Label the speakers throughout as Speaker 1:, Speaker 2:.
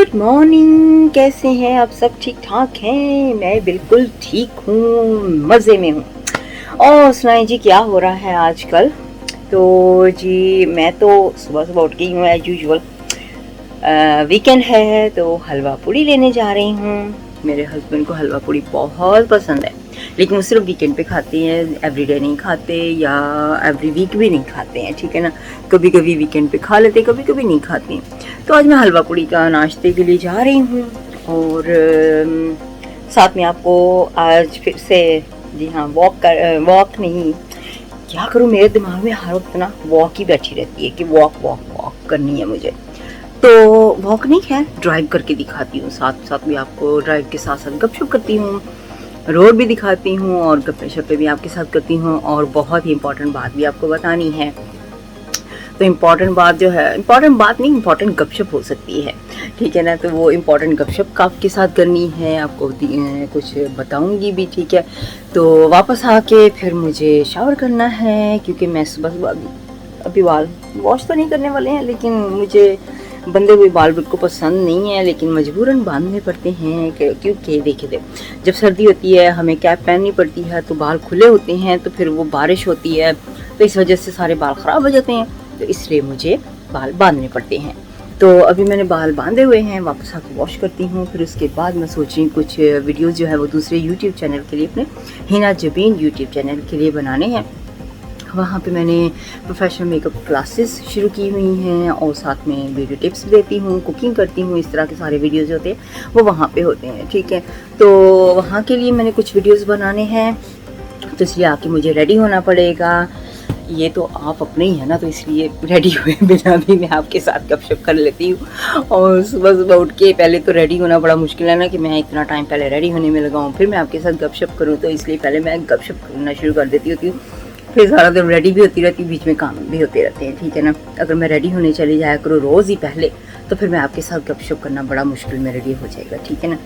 Speaker 1: Good morning, कैसे हैं आप सब? ठीक ठाक हैं? मैं बिल्कुल ठीक हूँ, मज़े में हूँ। और सुनाइए जी, क्या हो रहा है आजकल? तो जी मैं तो सुबह सुबह उठ गई हूँ एज यूजुअल। वीकेंड है तो हलवा पूड़ी लेने जा रही हूँ। मेरे हस्बैंड को हलवा पूड़ी बहुत पसंद है, लेकिन वो सिर्फ वीकेंड पे खाते हैं, एवरीडे नहीं खाते या एवरी वीक भी नहीं खाते हैं, ठीक है ना। कभी कभी वीकेंड पे खा लेते, कभी कभी नहीं खाते हैं। तो आज मैं हलवा पूड़ी का नाश्ते के लिए जा रही हूँ। और साथ में आपको आज फिर से, जी हाँ, वॉक नहीं, क्या करूँ, मेरे दिमाग में हर वक्त ना वॉक ही बैठी रहती है कि वॉक वॉक वॉक करनी है मुझे। तो वॉक नहीं, खैर ड्राइव करके दिखाती हूँ, साथ साथ भी आपको ड्राइव के साथ साथ गपशप करती हूँ, रोड भी दिखाती हूँ और गप्पे शप्पे भी आपके साथ करती हूँ। और बहुत ही इंपॉर्टेंट बात भी आपको बतानी है। तो इम्पॉर्टेंट बात जो है, इम्पॉर्टेंट बात नहीं, इम्पॉर्टेंट गपशप हो सकती है, ठीक है ना। तो वो इम्पॉर्टेंट गपशप आपके साथ करनी है, आपको कुछ बताऊंगी भी, ठीक है। तो वापस आके फिर मुझे शावर करना है, क्योंकि मैं सुबह सुबह अभी बाल वॉश तो नहीं करने वाले हैं, लेकिन मुझे बंधे हुए बाल बिल्कुल पसंद नहीं है, लेकिन मजबूरन बांधने पड़ते हैं क्योंकि देखिए, जब सर्दी होती है हमें कैप पहननी पड़ती है, तो बाल खुले होते हैं, तो फिर वो बारिश होती है, तो इस वजह से सारे बाल ख़राब हो जाते हैं, तो इसलिए मुझे बाल बांधने पड़ते हैं। तो अभी मैंने बाल बांधे हुए हैं, वापस आके वॉश करती हूँ। फिर उसके बाद मैं सोच रही हूँ कुछ वीडियोस जो है वो दूसरे यूट्यूब चैनल के लिए, अपने हिना जबीन यूट्यूब चैनल के लिए बनाने हैं। वहाँ पे मैंने प्रोफेशनल मेकअप क्लासेस शुरू की हुई हैं और साथ में वीडियो टिप्स देती हूँ, कुकिंग करती हूँ, इस तरह के सारे वीडियोस होते हैं वो वहाँ पे होते हैं, ठीक है। तो वहाँ के लिए मैंने कुछ वीडियोस बनाने हैं, तो इसलिए आके मुझे रेडी होना पड़ेगा। ये तो आप अपने ही है ना, तो इसलिए रेडी हुए बिना भी मैं आपके साथ गपशप कर लेती हूँ। और सुबह सुबह उठ के पहले तो रेडी होना बड़ा मुश्किल है ना, कि मैं इतना टाइम पहले रेडी होने में लगाऊँ, फिर मैं आपके साथ गपशप करूँ, तो इसलिए पहले मैं गपशप करना शुरू कर देती होती हूँ, फिर सारा दिन रेडी भी होती रहती, बीच में काम भी होते रहते हैं, ठीक है ना। अगर मैं रेडी होने चली जाया करूँ रोज़ ही पहले, तो फिर मैं आपके साथ गपशप करना बड़ा मुश्किल में रेडी हो जाएगा, ठीक है ना।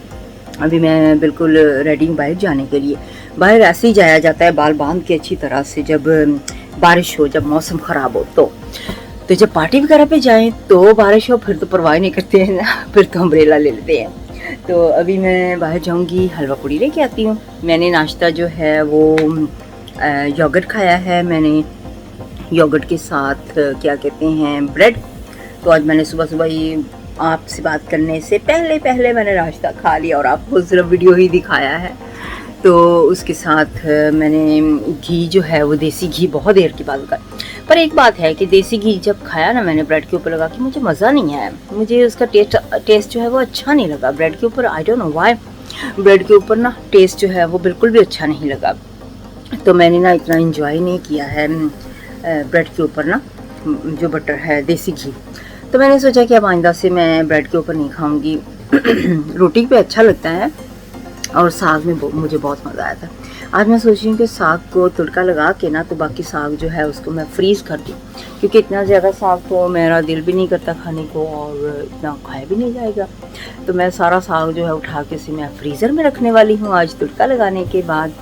Speaker 1: अभी मैं बिल्कुल रेडी हूँ बाहर जाने के लिए। बाहर ऐसे ही जाया जाता है बाल बांध के अच्छी तरह से, जब बारिश हो, जब मौसम ख़राब हो, तो जब पार्टी वगैरह पे जाएं तो बारिश हो, फिर तो परवाह नहीं करते हैं ना, फिर तो अम्ब्रेला ले लेते हैं। तो अभी मैं बाहर जाऊंगी, हलवा पूड़ी लेके आती हूँ। मैंने नाश्ता जो है वो योगर्ट खाया है मैंने, योगर्ट के साथ क्या कहते हैं, ब्रेड। तो आज मैंने सुबह सुबह ही आपसे बात करने से पहले पहले मैंने नाश्ता खा लिया और आपको सिर्फ वीडियो ही दिखाया है। तो उसके साथ मैंने घी जो है वो देसी घी, बहुत देर की बात का, पर एक बात है कि देसी घी जब खाया ना मैंने ब्रेड के ऊपर लगा के, मुझे मज़ा नहीं आया, मुझे उसका टेस्ट जो है वो अच्छा नहीं लगा ब्रेड के ऊपर। I don't know why, bread के ऊपर ना टेस्ट जो है वो बिल्कुल भी अच्छा नहीं लगा। तो मैंने ना इतना इंजॉय नहीं किया है ब्रेड के ऊपर ना जो बटर है, देसी घी। तो मैंने सोचा कि अब आइंदा से मैं ब्रेड के ऊपर नहीं खाऊंगी। रोटी पे अच्छा लगता है, और साग में मुझे बहुत मज़ा आया था। आज मैं सोच रही हूँ कि साग को तड़का लगा के ना, तो बाकी साग जो है उसको मैं फ्रीज़ कर दूँ, क्योंकि इतना ज़्यादा साग तो मेरा दिल भी नहीं करता खाने को, और इतना खाया भी नहीं जाएगा। तो मैं सारा साग जो है उठा के उसे मैं फ्रीज़र में रखने वाली हूँ आज तड़का लगाने के बाद।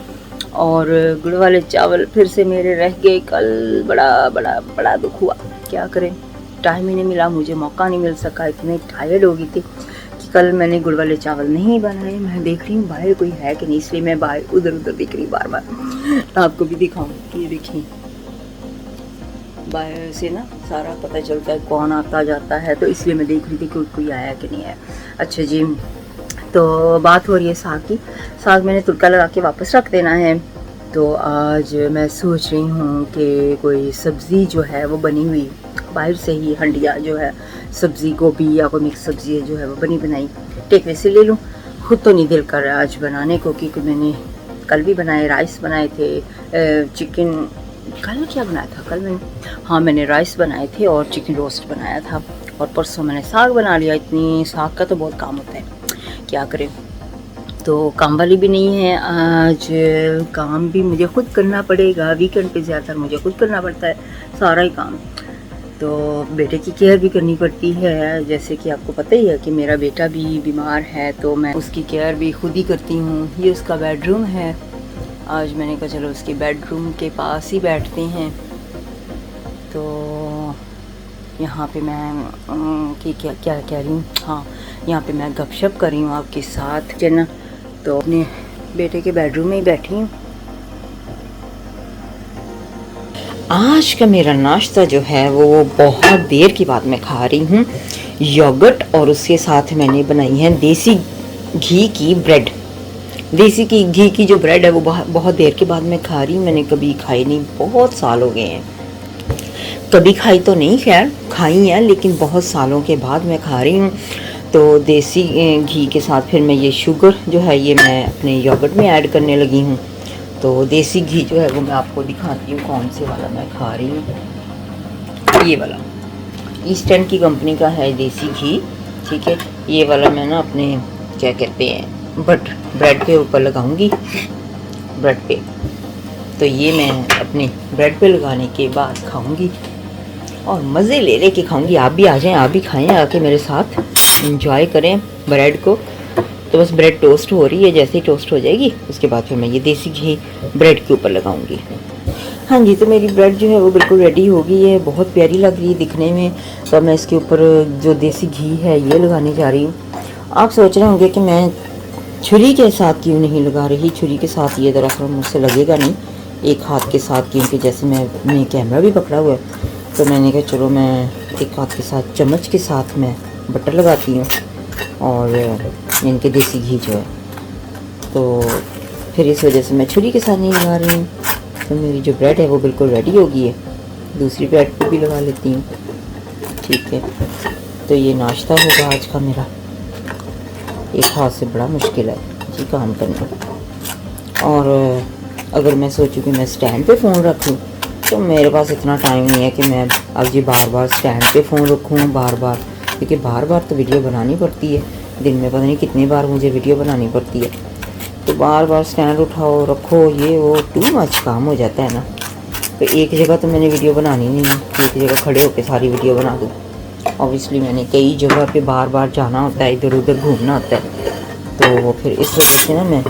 Speaker 1: और गुड़ वाले चावल फिर से मेरे रह गए कल, बड़ा बड़ा बड़ा दुख हुआ, क्या करें, टाइम ही नहीं मिला, मुझे मौका नहीं मिल सका, इतने टायर्ड हो गई थी कि कल मैंने गुड़ वाले चावल नहीं बनाए। मैं देख रही हूँ बाहर कोई है कि नहीं, इसलिए मैं बाहर उधर उधर देख रही बार बार। आपको भी दिखाऊँ, ये देखिए बाहर से ना सारा पता चलता है कौन आता जाता है, तो इसलिए मैं देख रही थी कि कोई आया कि नहीं आया। अच्छा जी, तो बात हो रही है साग की। साग मैंने तड़का लगा के वापस रख देना है। तो आज मैं सोच रही हूँ कि कोई सब्ज़ी जो है वो बनी हुई बाहर से ही, हंडिया जो है सब्ज़ी, गोभी या कोई मिक्स सब्ज़ी जो है वो बनी बनाई टेकवे से ले लूँ। खुद तो नहीं दिल कर रहा आज बनाने को, क्योंकि मैंने कल भी बनाए, राइस बनाए थे, चिकन, कल क्या बनाया था, कल मैंने, हाँ मैंने राइस बनाए थे और चिकन रोस्ट बनाया था, और परसों मैंने साग बना लिया। इतनी साग का तो बहुत काम होता है, क्या करें। तो काम वाली भी नहीं है आज, काम भी मुझे खुद करना पड़ेगा, वीकेंड पे ज़्यादातर मुझे खुद करना पड़ता है सारा ही काम। तो बेटे की केयर भी करनी पड़ती है, जैसे कि आपको पता ही है कि मेरा बेटा भी बीमार है, तो मैं उसकी केयर भी खुद ही करती हूँ। ये उसका बेडरूम है, आज मैंने कहा चलो उसके बेडरूम के पास ही बैठते हैं। तो यहाँ पे मैं क्या क्या कह रही हूँ, हाँ यहाँ पे मैं गपशप कर रही हूँ आपके साथ, ठीक है ना। तो अपने बेटे के बेडरूम में ही बैठी हूँ। आज का मेरा नाश्ता जो है वो बहुत देर के बाद मैं खा रही हूँ, योगर्ट, और उसके साथ मैंने बनाई है देसी घी की ब्रेड। देसी घी की जो ब्रेड है वो बहुत देर के बाद मैं खा रही हूँ। मैंने कभी खाई नहीं, बहुत साल हो गए हैं। कभी खाई तो नहीं, खैर खाई है, लेकिन बहुत सालों के बाद मैं खा रही हूँ। तो देसी घी के साथ फिर मैं ये शुगर जो है ये मैं अपने योगर्ट में ऐड करने लगी हूँ। तो देसी घी जो है वो मैं आपको दिखाती हूँ कौन से वाला मैं खा रही हूँ। ये वाला ईस्टर्न की कंपनी का है देसी घी, ठीक है। ये वाला मैं ना अपने क्या कहते हैं ब्रेड पे ऊपर लगाऊंगी, ब्रेड पे। तो ये मैं अपने ब्रेड पे लगाने के बाद खाऊंगी और मज़े ले लेके खाऊंगी। आप भी आ जाएं, आप भी खाएं, आके मेरे साथ इंजॉय करें ब्रेड को। तो बस ब्रेड टोस्ट हो रही है, जैसे ही टोस्ट हो जाएगी उसके बाद फिर मैं ये देसी घी ब्रेड के ऊपर लगाऊंगी। हाँ जी, तो मेरी ब्रेड जो है वो बिल्कुल रेडी हो गई है, बहुत प्यारी लग रही है दिखने में। तो मैं इसके ऊपर जो देसी घी है ये लगाने जा रही हूँ। आप सोच रहे होंगे कि मैं छुरी के साथ क्यों नहीं लगा रही। छुरी के साथ ये दरअसल मुझसे लगेगा नहीं, एक हाथ के साथ, क्योंकि जैसे मैंने कैमरा भी पकड़ा हुआ है तो मैंने कहा चलो मैं एक हाथ के साथ चम्मच के साथ मैं बटर लगाती हूँ और इनके देसी घी जो है, तो फिर इस वजह से मैं छुरी के साथ नहीं लगा रही हूँ। तो मेरी जो ब्रेड है वो बिल्कुल रेडी हो गई है। दूसरी ब्रेड पर भी लगा लेती हूँ, ठीक है। तो ये नाश्ता होगा आज का मेरा। एक हाथ से बड़ा मुश्किल है जी काम करना। और अगर मैं सोचूं कि मैं स्टैंड पे फ़ोन रखूं तो मेरे पास इतना टाइम नहीं है कि मैं अब जी बार बार स्टैंड पे फ़ोन रखूं बार बार, क्योंकि बार बार तो वीडियो बनानी पड़ती है। दिन में पता नहीं कितनी बार मुझे वीडियो बनानी पड़ती है, तो बार बार स्टैंड उठाओ रखो, ये वो टू मच काम हो जाता है ना। तो एक जगह तो मैंने वीडियो बनानी नहीं है, एक जगह खड़े होकर सारी वीडियो बना दूँ। ऑब्वियसली मैंने कई जगह पे बार बार जाना होता है, इधर उधर घूमना होता है, तो फिर इस वजह से ना मैं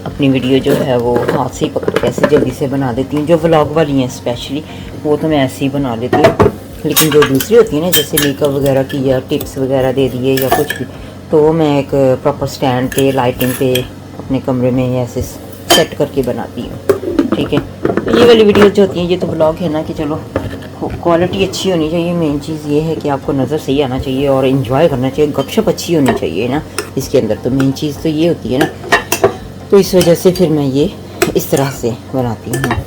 Speaker 1: अपनी वीडियो जो है वो हाथ से ही पकड़ के ऐसे जल्दी से बना देती हूँ। जो व्लॉग वाली हैं स्पेशली वो तो मैं ऐसे ही बना लेती हूँ, लेकिन जो दूसरी होती है ना जैसे मेकअप वगैरह की या टिप्स वगैरह दे दिए या कुछ भी, तो वो मैं एक प्रॉपर स्टैंड पे लाइटिंग पे अपने कमरे में ऐसे सेट करके बनाती हूँ, ठीक है। तो ये वाली वीडियो जो होती हैं ये तो व्लॉग है ना कि चलो क्वालिटी अच्छी होनी चाहिए। मेन चीज़ ये है कि आपको नज़र सही आना चाहिए और इन्जॉय करना चाहिए, गपशप अच्छी होनी चाहिए ना इसके अंदर। तो मेन चीज़ तो ये होती है ना, तो इस वजह से फिर मैं ये इस तरह से बनाती हूँ।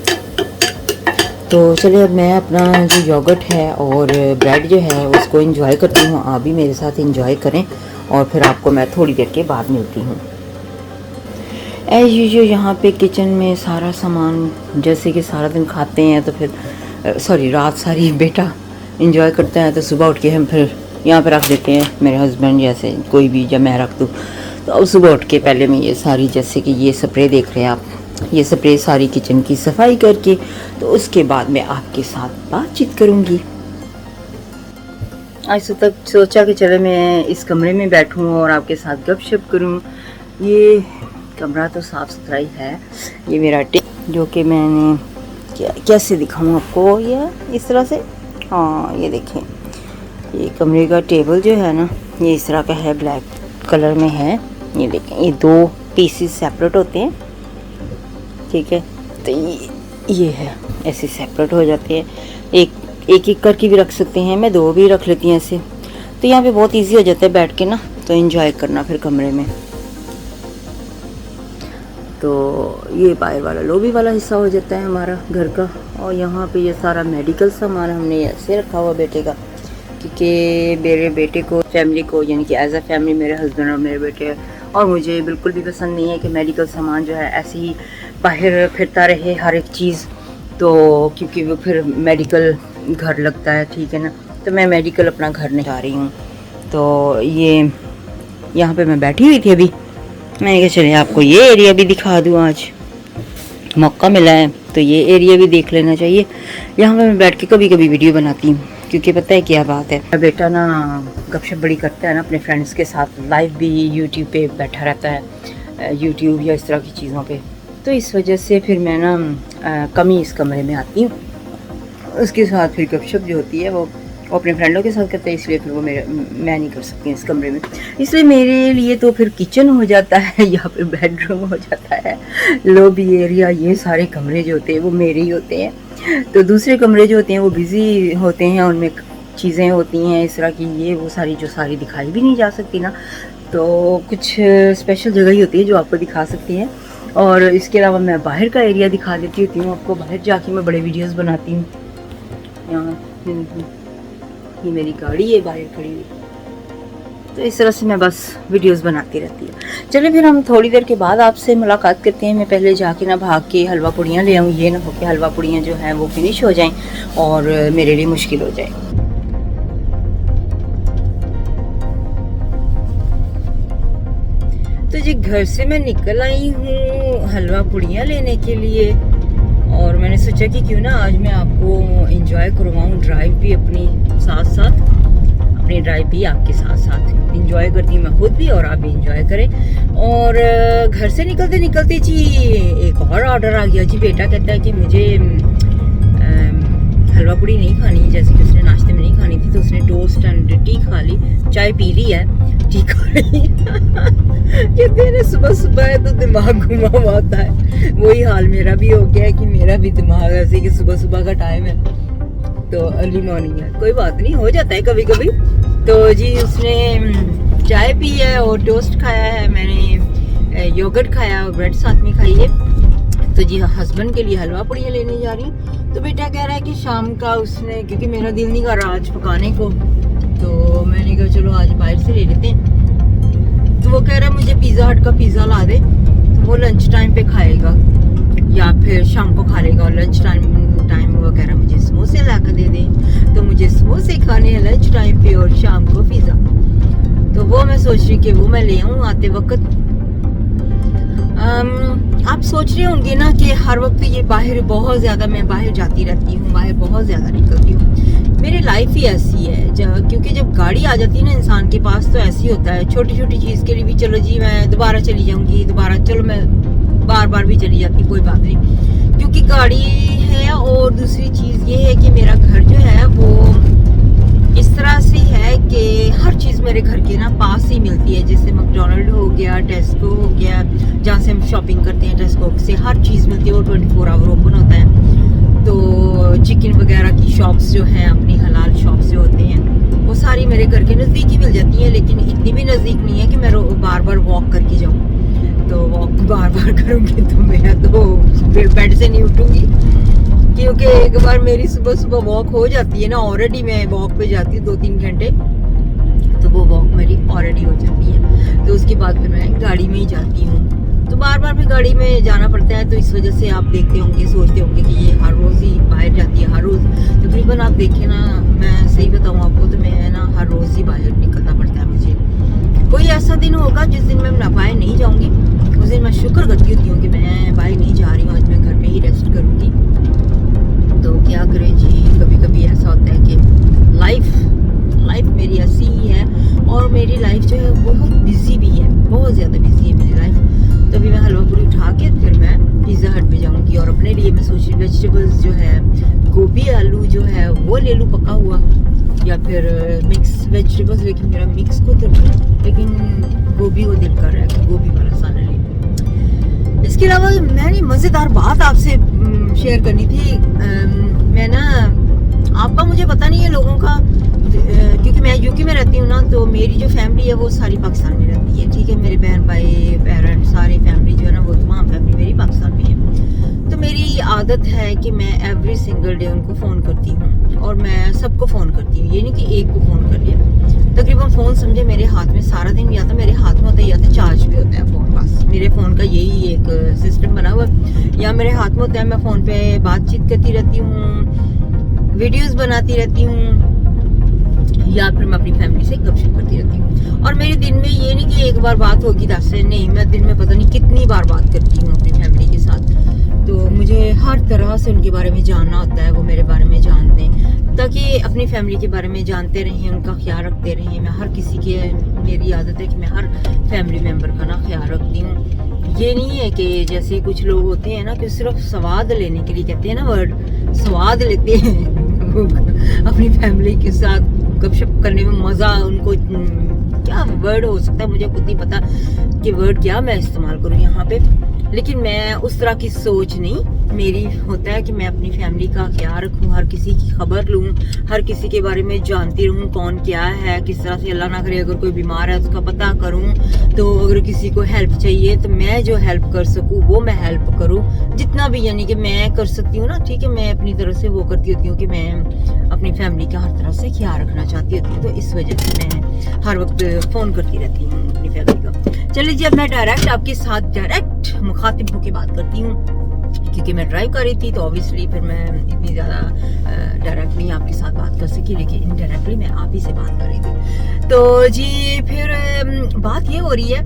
Speaker 1: तो चलिए अब मैं अपना जो योगर्ट है और ब्रेड जो है उसको एंजॉय करती हूँ। आप भी मेरे साथ एंजॉय करें और फिर आपको मैं थोड़ी देर के बाद मिलती हूँ। एज यूजुअल यहाँ पे किचन में सारा सामान, जैसे कि सारा दिन खाते हैं तो फिर रात सारी बेटा एंजॉय करता है, तो सुबह उठ के हम फिर यहाँ पे रख देते हैं। मेरे हस्बैंड जैसे कोई भी जब मैं रख दूँ तो अब सुबह उठ के पहले मैं ये सारी, जैसे कि ये स्प्रे देख रहे हैं आप, ये स्प्रे सारी किचन की सफाई करके तो उसके बाद मैं आपके साथ बातचीत करूँगी। आज तक सोचा कि चले मैं इस कमरे में बैठूँ और आपके साथ गपशप करूँ। ये कमरा तो साफ़ सुथरा ही है। ये मेरा जो कि मैंने कैसे दिखाऊँ आपको, ये इस तरह से, हाँ ये देखें, ये कमरे का टेबल जो है ना ये इस तरह का है, ब्लैक कलर में है। ये देखें, ये दो पीसेस सेपरेट होते हैं, ठीक है। तो ये है, ऐसे सेपरेट हो जाते हैं। एक करके भी रख सकते हैं, मैं दो भी रख लेती हूँ ऐसे। तो यहाँ पे बहुत इजी हो जाता है बैठ के ना, तो एंजॉय करना फिर कमरे में। तो ये बाहर वाला लॉबी वाला हिस्सा हो जाता है हमारा घर का। और यहाँ पे ये सारा मेडिकल सामान हमने ऐसे रखा हुआ बेटे का, क्योंकि मेरे बेटे को, फैमिली को, यानी कि एज अ फैमिली मेरे हस्बैंड और मेरे बेटे और मुझे बिल्कुल भी पसंद नहीं है कि मेडिकल सामान जो है ऐसे ही बाहर फिरता रहे हर एक चीज़, तो क्योंकि वो फिर मेडिकल घर लगता है, ठीक है ना। तो मैं मेडिकल अपना घर नहीं जा रही हूँ। तो ये यहाँ पे मैं बैठी हुई थी अभी, मैंने कहा चलिए आपको ये एरिया भी दिखा दूँ, आज मौका मिला है तो ये एरिया भी देख लेना चाहिए। यहाँ पे मैं बैठ के कभी कभी वीडियो बनाती हूँ, क्योंकि पता है क्या बात है, बेटा ना गपशप बड़ी करता है ना अपने फ्रेंड्स के साथ, लाइव भी यूट्यूब पे बैठा रहता है, यूट्यूब या इस तरह की चीज़ों पे। तो इस वजह से फिर मैं ना कम ही इस कमरे में आती हूँ उसके साथ फिर गपशप जो होती है वो अपने फ्रेंडों के साथ करते हैं, इसलिए फिर वो मैं नहीं कर सकती इस कमरे में। इसलिए मेरे लिए तो फिर किचन हो जाता है या फिर बेडरूम हो जाता है, लॉबी एरिया, ये सारे कमरे जो होते हैं वो मेरे ही होते हैं। तो दूसरे कमरे जो होते हैं वो बिज़ी होते हैं, उनमें चीज़ें होती हैं इस तरह की, ये वो सारी जो सारी दिखाई भी नहीं जा सकती ना, तो कुछ स्पेशल जगह ही होती है जो आपको दिखा सकती हैं। और इसके अलावा मैं बाहर का एरिया दिखा देती होती हूँ आपको, बाहर जाके मैं बड़े वीडियोस बनाती हूँ। यहाँ ये मेरी गाड़ी है बाहर खड़ी हुई, तो इस तरह से मैं बस वीडियोस बनाती रहती हूँ। चलिए फिर हम थोड़ी देर के बाद आपसे मुलाकात करते हैं। मैं पहले जाके ना भाग के हलवा पुड़ियाँ ले आऊँ, ये ना हो कि हलवा पुड़ियाँ जो हैं वो फिनिश हो जाएं और मेरे लिए मुश्किल हो जाए। तो जी घर से मैं निकल आई हूँ हलवा पुड़ियाँ लेने के लिए, और मैंने सोचा कि क्यों ना आज मैं आपको एंजॉय करवाऊँ ड्राइव भी अपनी साथ साथ, अपनी ड्राइव भी आपके साथ साथ एंजॉय करती हूँ मैं खुद भी और आप भी एंजॉय करें। और घर से निकलते निकलते जी एक और ऑर्डर आ गया जी। बेटा कहता है कि मुझे हलवा पूड़ी नहीं खानी, जैसे कि उसने नाश्ते में नहीं खानी थी तो उसने टोस्ट एंड टी खा ली, चाय पी ली है, टी खा ली। कहते हैं सुबह सुबह है तो दिमाग घुमा हुआ होता है, वही हाल मेरा भी हो गया है कि मेरा भी दिमाग ऐसे कि सुबह सुबह का टाइम है तो अर्ली मॉर्निंग है, कोई बात नहीं, हो जाता है कभी कभी। तो जी उसने चाय पी है और टोस्ट खाया है, मैंने योगर्ट खाया और ब्रेड साथ में खाई है। तो जी हस्बैंड के लिए हलवा पूड़ियाँ लेने जा रही हूँ। तो बेटा कह रहा है कि शाम का उसने, क्योंकि मेरा दिल नहीं कर रहा आज पकाने को, तो मैंने कहा चलो आज बाहर से ले लेते हैं। तो वो कह रहा है मुझे पिज़्ज़ा हट का पिज़्ज़ा ला दे, तो वो लंच टाइम पे खाएगा या फिर शाम को खा लेगा। और लंच टाइम वो कह रहा है मुझे समोसे ला कर दे दे, तो मुझे समोसे खाने हैं लंच टाइम पे और शाम को पिज़्ज़ा। तो वो मैं सोच रही कि वो मैं ले आऊँ आते वक्त। आप सोच रहे होंगे ना कि हर वक्त ये बाहर बहुत ज़्यादा मैं बाहर जाती रहती हूँ, बाहर बहुत ज़्यादा निकलती हूँ। मेरी लाइफ ही ऐसी है क्योंकि जब गाड़ी आ जाती है ना इंसान के पास तो ऐसी होता है, छोटी छोटी चीज़ के लिए भी चलो जी मैं दोबारा चली जाऊँगी, दोबारा चलो मैं बार बार भी चली जाती, कोई बात नहीं, क्योंकि गाड़ी है। और दूसरी चीज़ ये है कि मेरा घर जो है वो इस तरह से है कि हर चीज़ मेरे घर के ना पास ही मिलती है, जैसे मैकडॉनल्ड हो गया, टेस्को हो गया, जहाँ से हम शॉपिंग करते हैं टेस्को से हर चीज़ मिलती है, वो 24 आवर ओपन होता है। तो चिकन वगैरह की शॉप्स जो हैं, अपनी हलाल शॉप्स जो होते हैं, वो सारी मेरे घर के नज़दीक ही मिल जाती हैं, लेकिन इतनी भी नज़दीक नहीं है कि मैं बार बार वॉक करके जाऊँ। तो वॉक बार बार करूँगी तो मैं तो बेड से नहीं उठूँगी, क्योंकि एक बार मेरी सुबह सुबह वॉक हो जाती है ना, ऑलरेडी मैं वॉक पे जाती हूँ 2-3 घंटे, तो वो वॉक मेरी ऑलरेडी हो जाती है। तो उसके बाद फिर मैं गाड़ी में ही जाती हूँ, तो बार बार फिर गाड़ी में जाना पड़ता है। तो इस वजह से आप देखते होंगे, सोचते होंगे कि ये हर रोज़ ही बाहर जाती है, हर रोज़ तकरीबन आप देखें ना, मैं सही बताऊँ आपको तो मैं ना हर रोज़ ही बाहर निकलना पड़ता है मुझे। कोई ऐसा दिन होगा जिस दिन मैं बाहर नहीं जाऊँगी, उस दिन मैं शुक्र करती होती हूँ कि मैं बाहर नहीं जा रही हूँ, आज मैं घर पे ही रेस्ट करूँगी। तो क्या करें जी, कभी कभी ऐसा होता है कि लाइफ मेरी ऐसी ही है, और मेरी लाइफ जो है बहुत बिजी भी है, बहुत ज़्यादा बिजी है मेरी लाइफ। तो अभी मैं हलवा पूरी उठा के फिर मैं पिज़्ज़ा हट पे जाऊँगी, और अपने लिए मैं सोच रही वेजिटेबल्स जो है, गोभी आलू जो है वो ले लूँ पका हुआ, या फिर मिक्स वेजिटेबल्स, लेकिन मेरा मिक्स को तो लेकिन गोभी को दिल कर रहा है कि गोभी वाला सालन ले लूँ। इसके अलावा मैंने मज़ेदार बात आपसे शेयर करनी थी। मैं ना, आपका मुझे पता नहीं है लोगों का, क्योंकि मैं यूके में रहती हूँ ना, तो मेरी जो फैमिली है वो सारी पाकिस्तान में रहती है, ठीक है, मेरे बहन भाई पेरेंट्स सारी फैमिली जो है ना वो तमाम फैमिली मेरी पाकिस्तान में है। तो मेरी आदत है कि मैं एवरी सिंगल डे उनको फ़ोन करती हूँ, और मैं सबको फ़ोन करती हूँ, ये नहीं कि एक को फ़ोन कर लिया। तकरीबन फ़ोन समझे मेरे हाथ में सारा दिन भी आता, मेरे हाथ में होता है या तो चार्ज भी होता है फ़ोन, बस मेरे फ़ोन का यही एक सिस्टम बना हुआ है, या मेरे हाथ में होता है, मैं फ़ोन पे बातचीत करती रहती हूँ, वीडियोस बनाती रहती हूँ, या फिर मैं अपनी फैमिली से गपशप करती रहती हूँ। और मेरे दिन में ये नहीं कि एक बार बात होगी 10 से, नहीं, मैं दिन में पता नहीं कितनी बार बात करती हूँ अपनी फैमिली के साथ। तो मुझे हर तरह से उनके बारे में जानना होता है, वो मेरे बारे में जान दें, ताकि अपनी फैमिली के बारे में जानते रहें, उनका ख्याल रखते रहें। मैं हर किसी के, मेरी आदत है कि मैं हर फैमिली मेम्बर का ना ख्याल रखती हूँ। ये नहीं है कि जैसे कुछ लोग होते हैं ना कि सिर्फ स्वाद लेने के लिए कहते हैं ना वर्ड, स्वाद लेते हैं अपनी फैमिली के साथ गपशप करने में मज़ा, उनको क्या वर्ड हो सकता है मुझे खुद नहीं पता कि वर्ड क्या मैं इस्तेमाल करूँ यहाँ पे, लेकिन मैं उस तरह की सोच नहीं मेरी। होता है कि मैं अपनी फैमिली का ख्याल रखूँ, हर किसी की खबर लूँ, हर किसी के बारे में जानती रहूँ, कौन क्या है, किस तरह से, अल्लाह ना करे अगर कोई बीमार है उसका पता करूँ, तो अगर किसी को हेल्प चाहिए तो मैं जो हेल्प कर सकूँ वो मैं हेल्प करूँ, जितना भी यानी कि मैं कर सकती हूँ ना, ठीक है। मैं अपनी तरफ से वो करती होती हूँ कि मैं अपनी फैमिली का हर तरफ से ख्याल रखना चाहती होती हूँ, तो इस वजह से मैं हर वक्त फ़ोन करती रहती हूँ अपनी फैमिली का। चलिए जी, अब मैं डायरेक्ट आपके साथ डायरेक्ट मुखातिब होकर बात करती हूँ, क्योंकि मैं ड्राइव कर रही थी तो ऑब्वियसली फिर मैं इतनी ज़्यादा डायरेक्टली आपके साथ बात कर सकी, लेकिन इनडायरेक्टली मैं आप ही से बात कर रही थी। तो जी फिर बात ये हो रही है,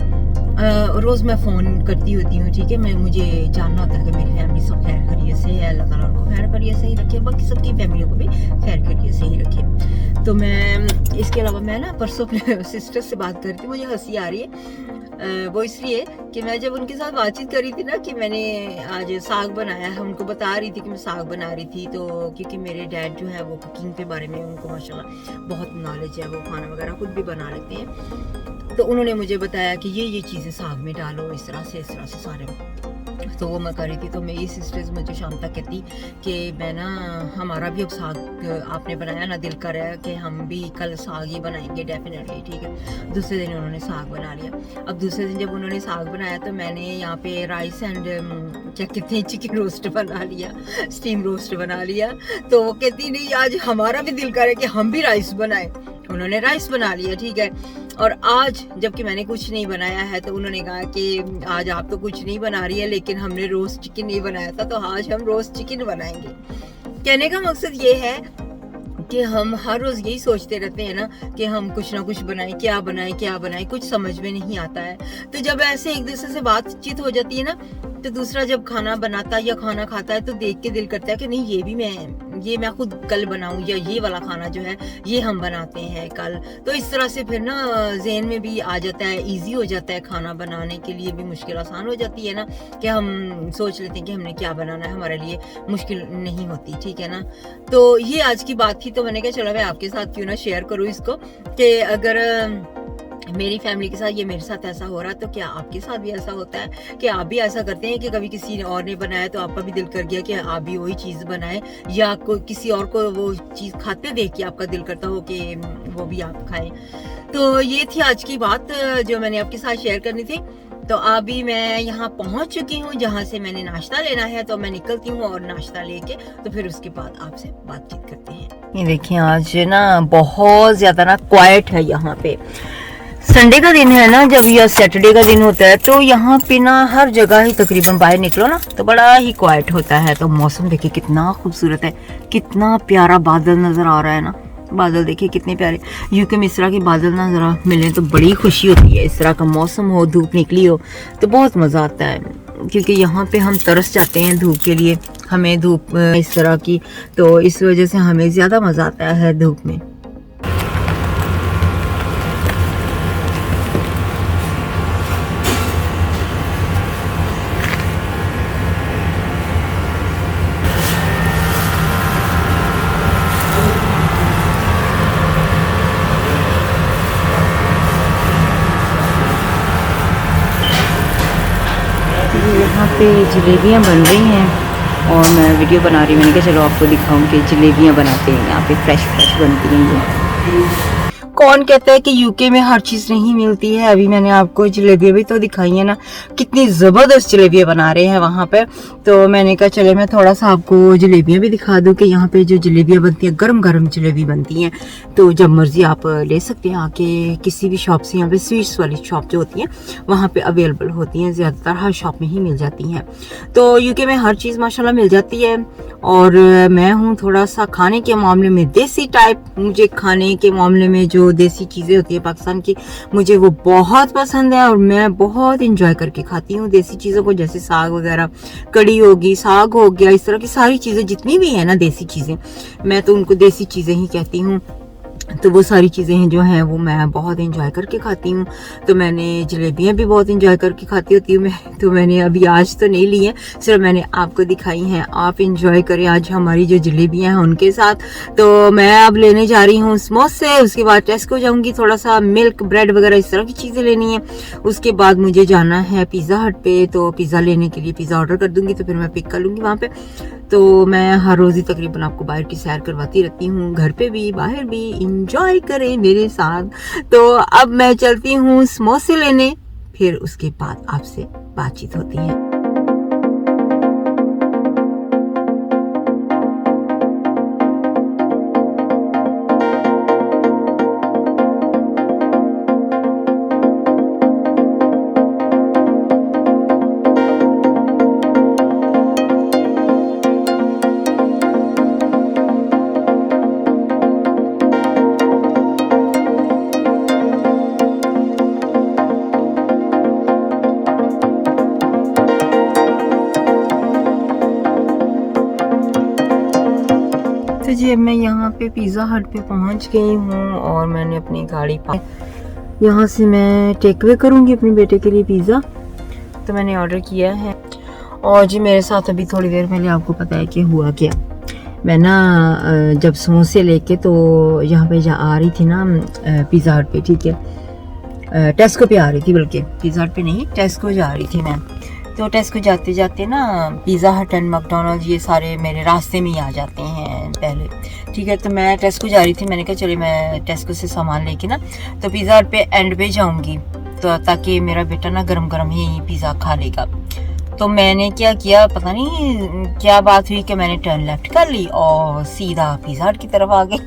Speaker 1: रोज़ मैं फ़ोन करती होती हूँ, ठीक है। मुझे जानना होता है कि मेरी फैमिली सब खैर खैरियत से है, अल्लाह ताला उनको खैर खैरियत से ही रखे, बाकी सबकी फैमिलियों को भी खैर खैरियत से ही रखे। तो मैं इसके अलावा मैं ना परसों अपने सिस्टर से बात कर रही थी, मुझे हंसी आ रही है। वो इसलिए कि मैं जब उनके साथ बातचीत कर रही थी ना कि मैंने आज साग बनाया है, उनको बता रही थी कि मैं साग बना रही थी, तो क्योंकि मेरे डैड जो है वो कुकिंग के बारे में उनको माशाल्लाह बहुत नॉलेज है, वो खाना वगैरह खुद भी बना लेते हैं, तो उन्होंने मुझे बताया कि ये चीज़ें साग में डालो, इस तरह से सारे, तो वो मैं कर रही थी। तो मेरी सिस्टर्स मुझे शाम तक कहती कि मैं ना, हमारा भी अब साग आपने बनाया ना, दिल कर रहा है कि हम भी कल साग ही बनाएंगे डेफिनेटली, ठीक है। दूसरे दिन उन्होंने साग बना लिया। अब दूसरे दिन जब उन्होंने साग बनाया तो मैंने यहाँ पे राइस एंड क्या कहते हैं, चिकन रोस्ट बना लिया, स्टीम रोस्ट बना लिया। तो वो कहती नहीं, आज हमारा भी दिल कर रहा है कि हम भी राइस बनाए। उन्होंने राइस बना लिया, ठीक है। और आज जबकि मैंने कुछ नहीं बनाया है तो उन्होंने कहा कि आज आप तो कुछ नहीं बना रही है, लेकिन हमने रोस्ट चिकन नहीं बनाया था तो आज हम रोस्ट चिकन बनाएंगे। कहने का मकसद ये है कि हम हर रोज़ यही सोचते रहते हैं ना कि हम कुछ ना कुछ बनाएं, क्या बनाएं, कुछ समझ में नहीं आता है। तो जब ऐसे एक दूसरे से बातचीत हो जाती है ना, तो दूसरा जब खाना बनाता या खाना खाता है तो देख के दिल करता है कि नहीं, ये मैं खुद कल बनाऊं, या ये वाला खाना जो है ये हम बनाते हैं कल। तो इस तरह से फिर ना ज़हन में भी आ जाता है, इजी हो जाता है, खाना बनाने के लिए भी मुश्किल आसान हो जाती है ना, कि हम सोच लेते हैं कि हमने क्या बनाना है, हमारे लिए मुश्किल नहीं होती, ठीक है ना। तो ये आज की बात थी, तो मैंने कहा चलो मैं आपके साथ क्यों ना शेयर करूँ इसको, कि अगर मेरी फैमिली के साथ ये मेरे साथ ऐसा हो रहा है तो क्या आपके साथ भी ऐसा होता है कि आप भी ऐसा करते हैं कि कभी किसी और ने बनाया तो आपका भी दिल कर गया कि आप भी वही चीज़ बनाएं, या किसी और को वो चीज़ खाते देख के आपका दिल करता हो कि वो भी आप खाएं। तो ये थी आज की बात जो मैंने आपके साथ शेयर करनी थी। तो अभी मैं यहाँ पहुँच चुकी हूँ जहाँ से मैंने नाश्ता लेना है, तो मैं निकलती हूँ और नाश्ता लेके तो फिर उसके बाद आपसे बातचीत करते हैं। ये देखिए आज ना बहुत ज़्यादा ना क्वाइट है यहाँ पे, संडे का दिन है ना जब, या सैटरडे का दिन होता है, तो यहाँ पे ना हर जगह ही तकरीबन बाहर निकलो ना तो बड़ा ही क्वाइट होता है। तो मौसम देखिए कितना खूबसूरत है, कितना प्यारा बादल नज़र आ रहा है ना, बादल देखिए कितने प्यारे। यूके में इस तरह के बादल ना ज़रा मिले तो बड़ी खुशी होती है, इस तरह का मौसम हो, धूप निकली हो तो बहुत मज़ा आता है, क्योंकि यहाँ पे हम तरस जाते हैं धूप के लिए, हमें धूप इस तरह की, तो इस वजह से हमें ज़्यादा मज़ा आता है धूप में। यहाँ पे जलेबियाँ बन रही हैं और मैं वीडियो बना रही हूँ, मैंने कहा चलो आपको दिखाऊं कि जलेबियाँ बनाते हैं यहाँ पे, फ्रेश बनती हैं ये। कौन कहता है कि यूके में हर चीज़ नहीं मिलती है। अभी मैंने आपको जलेबियाँ भी तो दिखाई है ना, कितनी ज़बरदस्त जलेबियाँ बना रहे हैं वहाँ पे। तो मैंने कहा चले मैं थोड़ा सा आपको जलेबियाँ भी दिखा दूँ कि यहाँ पे जो जलेबियाँ बनती हैं, गरम गरम जलेबी बनती हैं। तो जब मर्ज़ी आप ले सकते हैं आके किसी भी शॉप से, यहाँ पे स्वीट्स वाली शॉप जो होती हैं वहाँ पे अवेलेबल होती हैं, ज़्यादातर हर शॉप में ही मिल जाती हैं। तो यूके में हर चीज़ माशाल्लाह मिल जाती है। और मैं हूँ थोड़ा सा खाने के मामले में देसी टाइप, मुझे खाने के मामले में जो देसी चीज़ें होती है पाकिस्तान की, मुझे वो बहुत पसंद है और मैं बहुत इंजॉय करके खाती हूँ देसी चीज़ों को, जैसे साग वगैरह, कड़ी होगी, साग हो गया, इस तरह की सारी चीज़ें जितनी भी है ना देसी चीज़ें, मैं तो उनको देसी चीज़ें ही कहती हूँ। तो वो सारी चीज़ें जो हैं वो मैं बहुत इंजॉय करके खाती हूँ। तो मैंने जलेबियाँ भी बहुत इंजॉय करके खाती होती हूँ मैं, तो मैंने अभी आज तो नहीं ली हैं, सिर्फ मैंने आपको दिखाई हैं। आप इंजॉय करें आज हमारी जो जलेबियाँ हैं उनके साथ। तो मैं अब लेने जा रही हूँ समोसे, उसके बाद टेस्को जाऊँगी, थोड़ा सा मिल्क ब्रेड वगैरह इस तरह की चीज़ें लेनी है। उसके बाद मुझे जाना है पिज़्ज़ा हट पे, तो पिज़्ज़ा लेने के लिए पिज़्ज़ा ऑर्डर कर दूँगी, तो फिर मैं पिक कर लूँगी वहाँ पे। तो मैं हर रोज़ ही तकरीबन आपको बाहर की सैर करवाती रहती हूँ, घर पे भी बाहर भी। इंजॉय करें मेरे साथ। तो अब मैं चलती हूँ समोसे लेने, फिर उसके बाद आपसे बातचीत होती है। तो जी अब मैं यहाँ पे पिज़्ज़ा हट पे पहुँच गई हूँ और मैंने अपनी गाड़ी यहाँ से मैं टेक अवे करूँगी अपने बेटे के लिए पिज़्ज़ा। तो मैंने ऑर्डर किया है। और जी मेरे साथ अभी थोड़ी देर पहले आपको पता है कि हुआ क्या, मैं ना जब समोसे लेके तो यहाँ पे आ रही थी ना पिज़्ज़ा हट पे, ठीक है, टेस्को पे आ रही थी, बल्कि पिज़्ज़ा हट पे नहीं टेस्को जा रही थी मैं। तो टेस्को जाते जाते ना पिज़्ज़ा हट एंड मैकडॉनल्ड्स ये सारे मेरे रास्ते में ही आ जाते हैं पहले, ठीक है। तो मैं टेस्को जा रही थी, मैंने कहा चलिए मैं टेस्को से सामान लेके ना तो पिज़्ज़ा हट पे एंड पे जाऊंगी, तो ताकि मेरा बेटा ना गरम गरम ही पिज़्ज़ा खा लेगा। तो मैंने क्या किया पता नहीं क्या बात हुई कि मैंने टर्न लेफ्ट कर ली और सीधा पिज़्ज़ा हट की तरफ आ गई।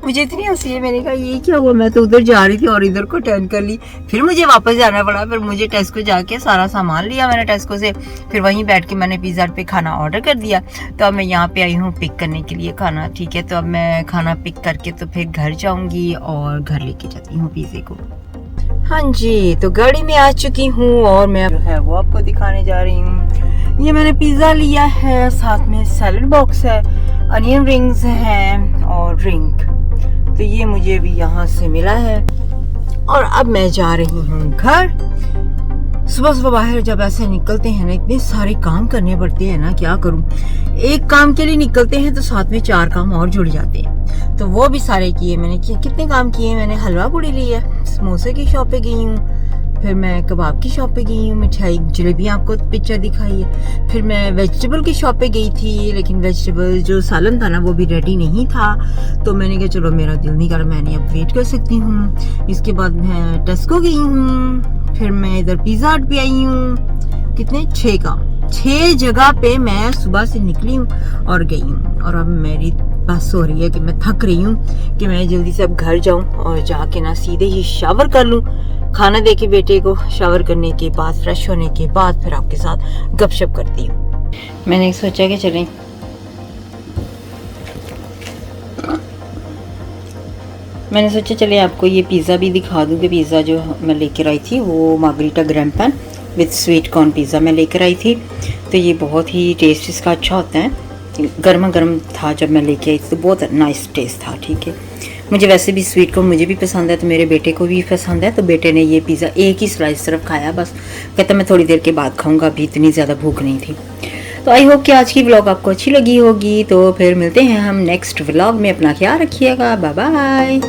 Speaker 1: मुझे इतनी हंसी है, मैंने कहा ये क्या हुआ, मैं तो उधर जा रही थी और इधर को टर्न कर ली। फिर मुझे वापस जाना पड़ा, फिर मुझे टेस्को जाके सारा सामान लिया मैंने टेस्को से, फिर वहीं बैठ के मैंने पिज़्ज़ा पे खाना ऑर्डर कर दिया। तो अब मैं यहाँ पे आई हूँ पिक करने के लिए खाना, ठीक है। तो अब मैं खाना पिक करके तो फिर घर जाऊँगी और घर लेके जाती हूँ पिज़्ज़े को। हाँ जी, तो गाड़ी में आ चुकी हूँ और मैं जो है वो आपको दिखाने जा रही हूँ। ये मैंने पिज़्ज़ा लिया है, साथ में सैलड बॉक्स है, अनियन रिंग्स हैं और ड्रिंक। तो ये मुझे भी यहाँ से मिला है और अब मैं जा रही हूँ घर। सुबह सुबह बाहर जब ऐसे निकलते हैं ना, इतने सारे काम करने पड़ते हैं ना, क्या करूँ। एक काम के लिए निकलते हैं तो साथ में 4 काम और जुड़ जाते हैं, तो वो भी सारे किए मैंने। कितने काम किए, मैंने हलवा पूड़ी ली है, समोसे की शॉप पे गई हूँ, फिर मैं कबाब की शॉप पे गई हूँ, मिठाई जलेबी आपको पिक्चर दिखाई है। फिर मैं वेजिटेबल की शॉप पे गई थी, लेकिन वेजिटेबल जो सालन था ना वो भी रेडी नहीं था, तो मैंने कहा चलो मेरा दिल नहीं कर, मैंने अब वेट कर सकती हूँ। इसके बाद मैं टेस्को गई हूँ, फिर मैं इधर पिज़्ज़ा हट पे आई हूँ। कितने 6 जगह पे मैं सुबह से निकली हूँ और गई हूँ, और अब मेरी बस हो रही है कि मैं थक रही हूँ कि मैं जल्दी से अब घर जाऊँ और जाके ना सीधे ही शावर कर लूँ। खाना दे के बेटे को, शावर करने के बाद फ्रेश होने के बाद फिर आपके साथ गपशप करती हूँ। मैंने सोचा कि चलें चले आपको ये पिज़्ज़ा भी दिखा दूँ कि पिज़्ज़ा जो मैं लेकर आई थी वो margherita grand pan with sweet corn pizza मैं लेकर आई थी। तो ये बहुत ही टेस्ट इसका अच्छा होता है, गर्मा गर्म था जब मैं लेके आई थी, तो बहुत नाइस टेस्ट था, ठीक है। मुझे वैसे भी स्वीट कॉर्न मुझे भी पसंद है, तो मेरे बेटे को भी पसंद है। तो बेटे ने ये पिज़्ज़ा एक ही स्लाइस सिर्फ खाया, बस कहता मैं थोड़ी देर के बाद खाऊंगा, अभी इतनी ज़्यादा भूख नहीं थी। तो आई होप कि आज की व्लॉग आपको अच्छी लगी होगी। तो फिर मिलते हैं हम नेक्स्ट व्लॉग में, अपना ख्याल रखिएगा, बाय बाय।